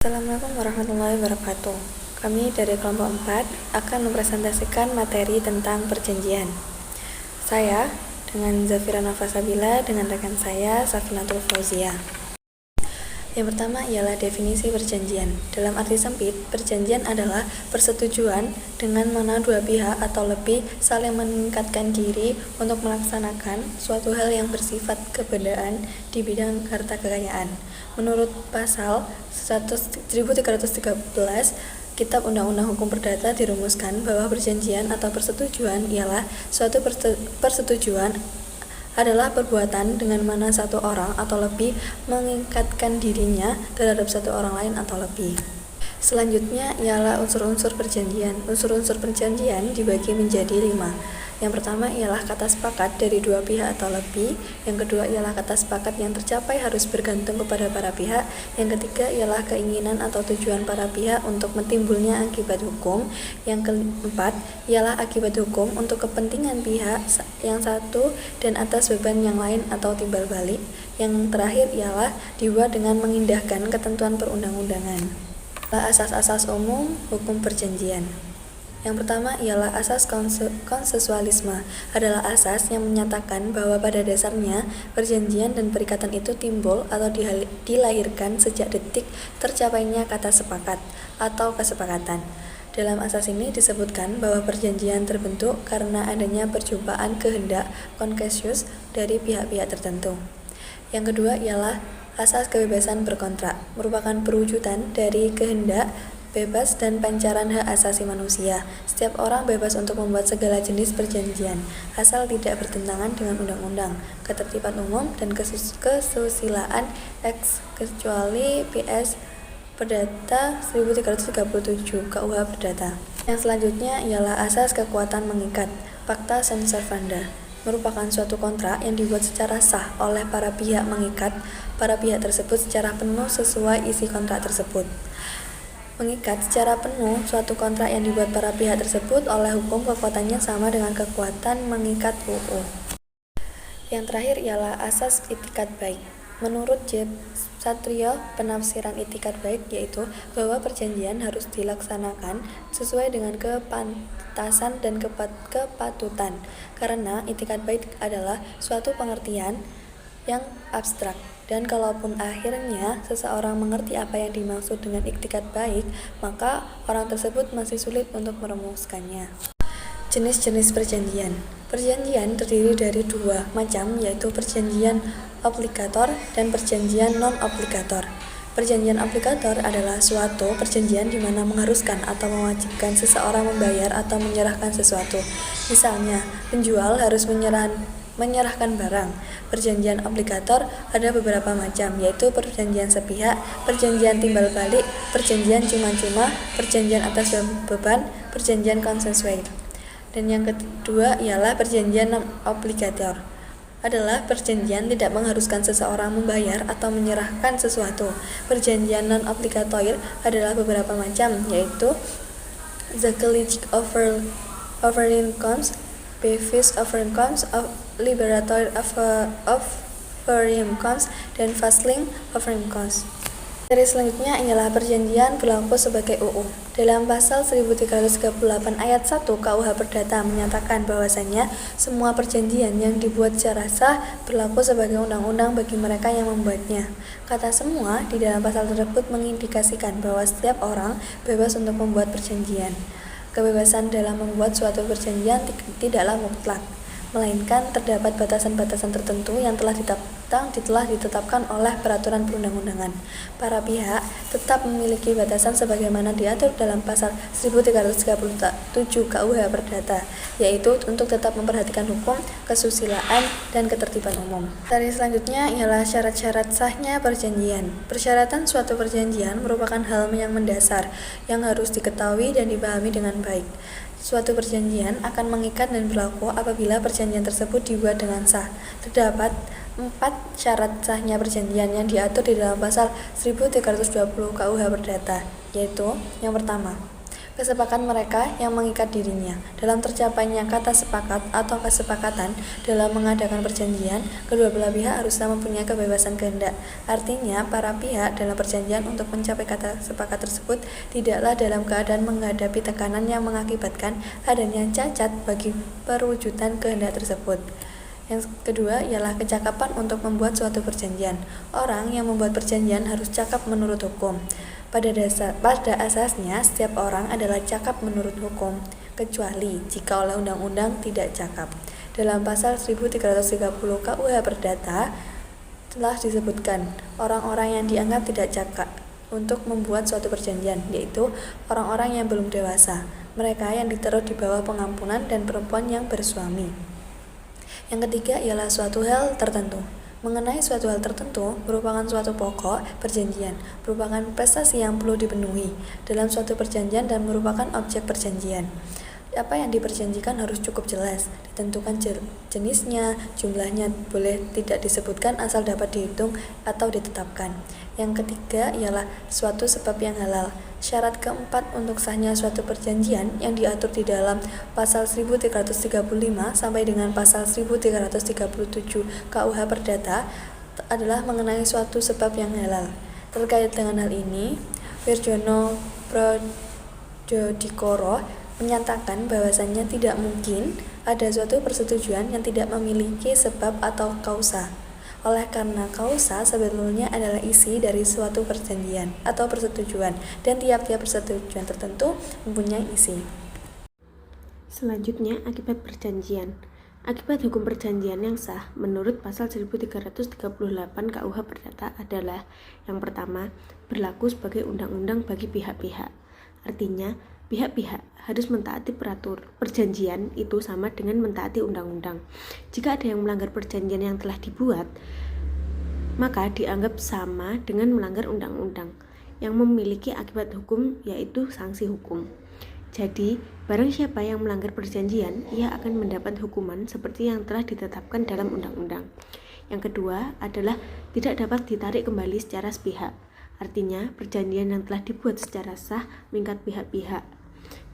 Assalamualaikum warahmatullahi wabarakatuh. Kami dari kelompok 4 akan mempresentasikan materi tentang perjanjian. Saya dengan Zafira Nafasabila dengan rekan saya Safinatul Fauzia. Yang pertama ialah definisi perjanjian. Dalam arti sempit, perjanjian adalah persetujuan dengan mana dua pihak atau lebih saling mengikatkan diri untuk melaksanakan suatu hal yang bersifat kebendaan di bidang harta kekayaan. Menurut pasal 1313 Kitab Undang-Undang Hukum Perdata dirumuskan bahwa perjanjian atau persetujuan ialah suatu persetujuan adalah perbuatan dengan mana satu orang atau lebih mengikatkan dirinya terhadap satu orang lain atau lebih. Selanjutnya ialah unsur-unsur perjanjian. Unsur-unsur perjanjian dibagi menjadi 5. Yang pertama ialah kata sepakat dari dua pihak atau lebih. Yang kedua ialah kata sepakat yang tercapai harus bergantung kepada para pihak. Yang ketiga ialah keinginan atau tujuan para pihak untuk menimbulnya akibat hukum. Yang keempat ialah akibat hukum untuk kepentingan pihak yang satu dan atas beban yang lain atau timbal balik. Yang terakhir ialah dibuat dengan mengindahkan ketentuan perundang-undangan. Asas-asas umum hukum perjanjian. Yang pertama ialah asas konsensualisme, adalah asas yang menyatakan bahwa pada dasarnya perjanjian dan perikatan itu timbul atau dilahirkan sejak detik tercapainya kata sepakat atau kesepakatan. Dalam asas ini disebutkan bahwa perjanjian terbentuk karena adanya perjumpaan kehendak konsensus dari pihak-pihak tertentu. Yang kedua ialah asas kebebasan berkontrak, merupakan perwujudan dari kehendak bebas dan pancaran hak asasi manusia. Setiap orang bebas untuk membuat segala jenis perjanjian, asal tidak bertentangan dengan undang-undang, ketertiban umum, dan kesusilaan kecuali PS Perdata 1337 KUH Perdata. Yang selanjutnya ialah asas kekuatan mengikat, Pacta sunt servanda, merupakan suatu kontrak yang dibuat secara sah oleh para pihak mengikat para pihak tersebut secara penuh sesuai isi kontrak tersebut. Mengikat secara penuh suatu kontrak yang dibuat para pihak tersebut oleh hukum kekuatannya sama dengan kekuatan mengikat UU. Yang terakhir ialah asas itikat baik. Menurut J. Satrio, penafsiran itikat baik yaitu bahwa perjanjian harus dilaksanakan sesuai dengan kepantasan dan kepatutan, karena itikat baik adalah suatu pengertian yang abstrak. Dan kalaupun akhirnya seseorang mengerti apa yang dimaksud dengan itikat baik, maka orang tersebut masih sulit untuk merumuskannya. Jenis-jenis perjanjian. Perjanjian terdiri dari dua macam, yaitu perjanjian obligator dan perjanjian non-obligator. Perjanjian obligator adalah suatu perjanjian di mana mengharuskan atau mewajibkan seseorang membayar atau menyerahkan sesuatu. Misalnya, penjual harus menyerahkan barang. Perjanjian obligator ada beberapa macam, yaitu perjanjian sepihak, perjanjian timbal balik, perjanjian cuma-cuma, perjanjian atas beban, perjanjian konsensual. Dan yang kedua ialah perjanjian non-obligator, adalah perjanjian tidak mengharuskan seseorang membayar atau menyerahkan sesuatu. Perjanjian non-obligator adalah beberapa macam, yaitu Zakelig offering comes, Bevis offering comes, Liberatory offering comes, dan Fastling offering comes. Materi selanjutnya ialah perjanjian berlaku sebagai UU. Dalam pasal 1338 ayat 1 KUH Perdata menyatakan bahwasannya semua perjanjian yang dibuat secara sah berlaku sebagai undang-undang bagi mereka yang membuatnya. Kata semua di dalam pasal tersebut mengindikasikan bahwa setiap orang bebas untuk membuat perjanjian. Kebebasan dalam membuat suatu perjanjian tidaklah mutlak, melainkan terdapat batasan-batasan tertentu yang telah ditetapkan oleh peraturan perundang-undangan. Para pihak tetap memiliki batasan sebagaimana diatur dalam pasal 1337 KUH Perdata, yaitu untuk tetap memperhatikan hukum, kesusilaan, dan ketertiban umum. Materi selanjutnya ialah syarat-syarat sahnya perjanjian. Persyaratan suatu perjanjian merupakan hal yang mendasar yang harus diketahui dan dipahami dengan baik. Suatu perjanjian akan mengikat dan berlaku apabila perjanjian tersebut dibuat dengan sah. Terdapat 4 syarat sahnya perjanjian yang diatur di dalam pasal 1320 KUH Perdata, yaitu yang pertama, kesepakatan mereka yang mengikat dirinya. Dalam tercapainya kata sepakat atau kesepakatan dalam mengadakan perjanjian, kedua belah pihak haruslah mempunyai kebebasan kehendak. Artinya, para pihak dalam perjanjian untuk mencapai kata sepakat tersebut tidaklah dalam keadaan menghadapi tekanan yang mengakibatkan adanya cacat bagi perwujudan kehendak tersebut. Yang kedua ialah kecakapan untuk membuat suatu perjanjian. Orang yang membuat perjanjian harus cakap menurut hukum. Pada asasnya, setiap orang adalah cakap menurut hukum, kecuali jika oleh undang-undang tidak cakap. Dalam pasal 1330 KUH Perdata telah disebutkan orang-orang yang dianggap tidak cakap untuk membuat suatu perjanjian, yaitu orang-orang yang belum dewasa, mereka yang ditaruh di bawah pengampunan, dan perempuan yang bersuami. Yang ketiga ialah suatu hal tertentu. Mengenai suatu hal tertentu merupakan suatu pokok perjanjian, merupakan prestasi yang perlu dipenuhi dalam suatu perjanjian dan merupakan objek perjanjian. Apa yang diperjanjikan harus cukup jelas, ditentukan jenisnya, jumlahnya boleh tidak disebutkan asal dapat dihitung atau ditetapkan. Yang ketiga ialah suatu sebab yang halal. Syarat keempat untuk sahnya suatu perjanjian yang diatur di dalam pasal 1335 sampai dengan pasal 1337 KUH Perdata adalah mengenai suatu sebab yang halal. Terkait dengan hal ini, Wirjono Prodjodikoro menyatakan bahwasannya tidak mungkin ada suatu persetujuan yang tidak memiliki sebab atau kausa. Oleh karena kausa sebetulnya adalah isi dari suatu perjanjian atau persetujuan, dan tiap-tiap persetujuan tertentu mempunyai isi. Selanjutnya, akibat perjanjian. Akibat hukum perjanjian yang sah menurut pasal 1338 KUH Perdata adalah: yang pertama, berlaku sebagai undang-undang bagi pihak-pihak. Artinya, pihak-pihak harus mentaati perjanjian itu sama dengan mentaati undang-undang. Jika ada yang melanggar perjanjian yang telah dibuat, maka dianggap sama dengan melanggar undang-undang yang memiliki akibat hukum, yaitu sanksi hukum. Jadi, barang siapa yang melanggar perjanjian, ia akan mendapat hukuman seperti yang telah ditetapkan dalam undang-undang. Yang kedua adalah tidak dapat ditarik kembali secara sepihak. Artinya, perjanjian yang telah dibuat secara sah mengikat pihak-pihak.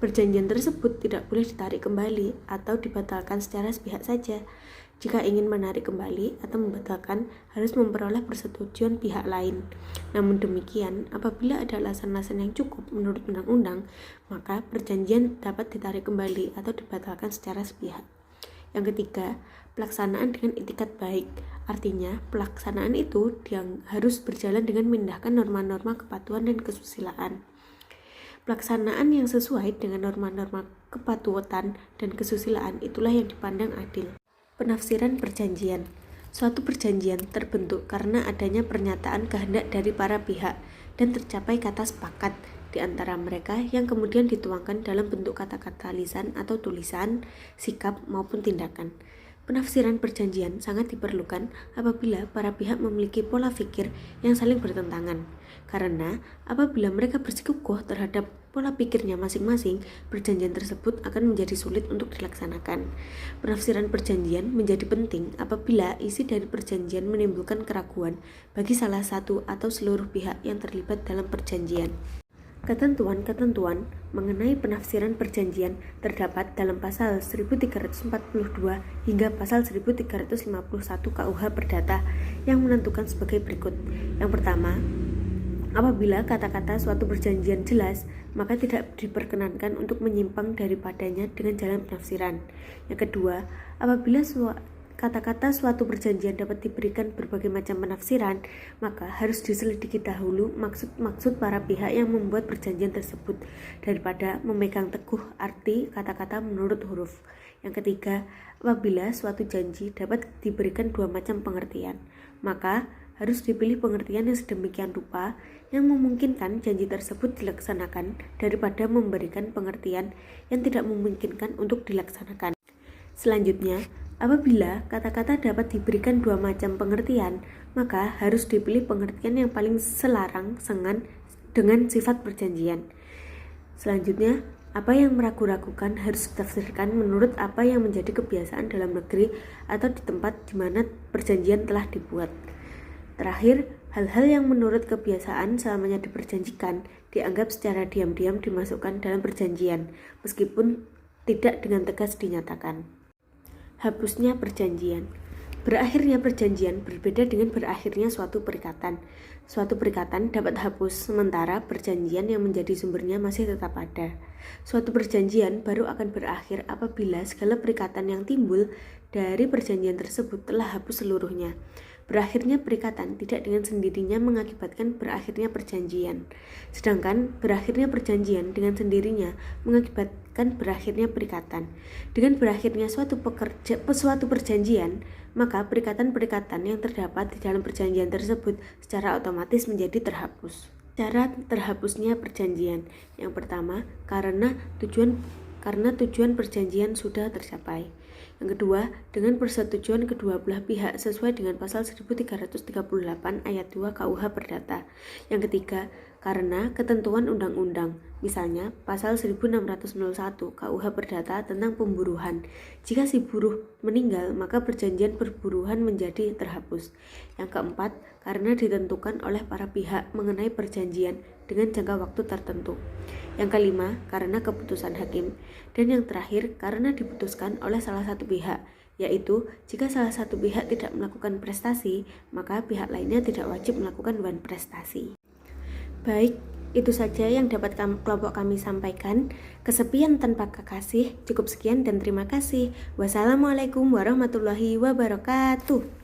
Perjanjian tersebut tidak boleh ditarik kembali atau dibatalkan secara sepihak saja. Jika ingin menarik kembali atau membatalkan, harus memperoleh persetujuan pihak lain. Namun demikian, apabila ada alasan-alasan yang cukup menurut undang-undang, maka perjanjian dapat ditarik kembali atau dibatalkan secara sepihak. Yang ketiga, pelaksanaan dengan itikat baik. Artinya, pelaksanaan itu yang harus berjalan dengan memindahkan norma-norma kepatuhan dan kesusilaan. Pelaksanaan yang sesuai dengan norma-norma kepatuhan dan kesusilaan itulah yang dipandang adil. Penafsiran perjanjian. Suatu perjanjian terbentuk karena adanya pernyataan kehendak dari para pihak dan tercapai kata sepakat di antara mereka yang kemudian dituangkan dalam bentuk kata-kata lisan atau tulisan, sikap maupun tindakan. Penafsiran perjanjian sangat diperlukan apabila para pihak memiliki pola pikir yang saling bertentangan. Karena apabila mereka bersikukuh terhadap pola pikirnya masing-masing, perjanjian tersebut akan menjadi sulit untuk dilaksanakan. Penafsiran perjanjian menjadi penting apabila isi dari perjanjian menimbulkan keraguan bagi salah satu atau seluruh pihak yang terlibat dalam perjanjian. Ketentuan-ketentuan mengenai penafsiran perjanjian terdapat dalam pasal 1342 hingga pasal 1351 KUH Perdata yang menentukan sebagai berikut. Yang pertama, apabila kata-kata suatu perjanjian jelas, maka tidak diperkenankan untuk menyimpang daripadanya dengan jalan penafsiran. Yang kedua, apabila kata-kata suatu perjanjian dapat diberikan berbagai macam penafsiran, maka harus diselidiki dahulu maksud para pihak yang membuat perjanjian tersebut daripada memegang teguh arti kata-kata menurut huruf. Yang ketiga, apabila suatu janji dapat diberikan dua macam pengertian, maka harus dipilih pengertian yang sedemikian rupa yang memungkinkan janji tersebut dilaksanakan daripada memberikan pengertian yang tidak memungkinkan untuk dilaksanakan. Selanjutnya, apabila kata-kata dapat diberikan dua macam pengertian, maka harus dipilih pengertian yang paling selarang dengan sifat perjanjian. Selanjutnya, apa yang meragu-ragukan harus ditafsirkan menurut apa yang menjadi kebiasaan dalam negeri atau di tempat di mana perjanjian telah dibuat. Terakhir, Hal-hal yang menurut kebiasaan selamanya diperjanjikan dianggap secara diam-diam dimasukkan dalam perjanjian, meskipun tidak dengan tegas dinyatakan. Hapusnya perjanjian. Berakhirnya perjanjian berbeda dengan berakhirnya suatu perikatan. Suatu perikatan dapat hapus, sementara perjanjian yang menjadi sumbernya masih tetap ada. Suatu perjanjian baru akan berakhir apabila segala perikatan yang timbul dari perjanjian tersebut telah hapus seluruhnya. Berakhirnya perikatan tidak dengan sendirinya mengakibatkan berakhirnya perjanjian, sedangkan berakhirnya perjanjian dengan sendirinya mengakibatkan berakhirnya perikatan. Dengan berakhirnya suatu perjanjian, maka perikatan-perikatan yang terdapat di dalam perjanjian tersebut secara otomatis menjadi terhapus. Cara terhapusnya perjanjian. Yang pertama, karena tujuan perjanjian sudah tercapai. Yang kedua, dengan persetujuan kedua belah pihak sesuai dengan pasal 1338 ayat 2 KUH Perdata. Yang ketiga, karena ketentuan undang-undang, misalnya pasal 1601 KUH Perdata tentang pemburuan. Jika si buruh meninggal, maka perjanjian perburuhan menjadi terhapus. Yang keempat, karena ditentukan oleh para pihak mengenai perjanjian dengan jangka waktu tertentu. Yang kelima, karena keputusan hakim. Dan yang terakhir, karena diputuskan oleh salah satu pihak, yaitu jika salah satu pihak tidak melakukan prestasi, maka pihak lainnya tidak wajib melakukan prestasi. Baik, itu saja yang dapat kelompok kami sampaikan. Kesepian tanpa kekasih. Cukup sekian dan terima kasih. Wassalamualaikum warahmatullahi wabarakatuh.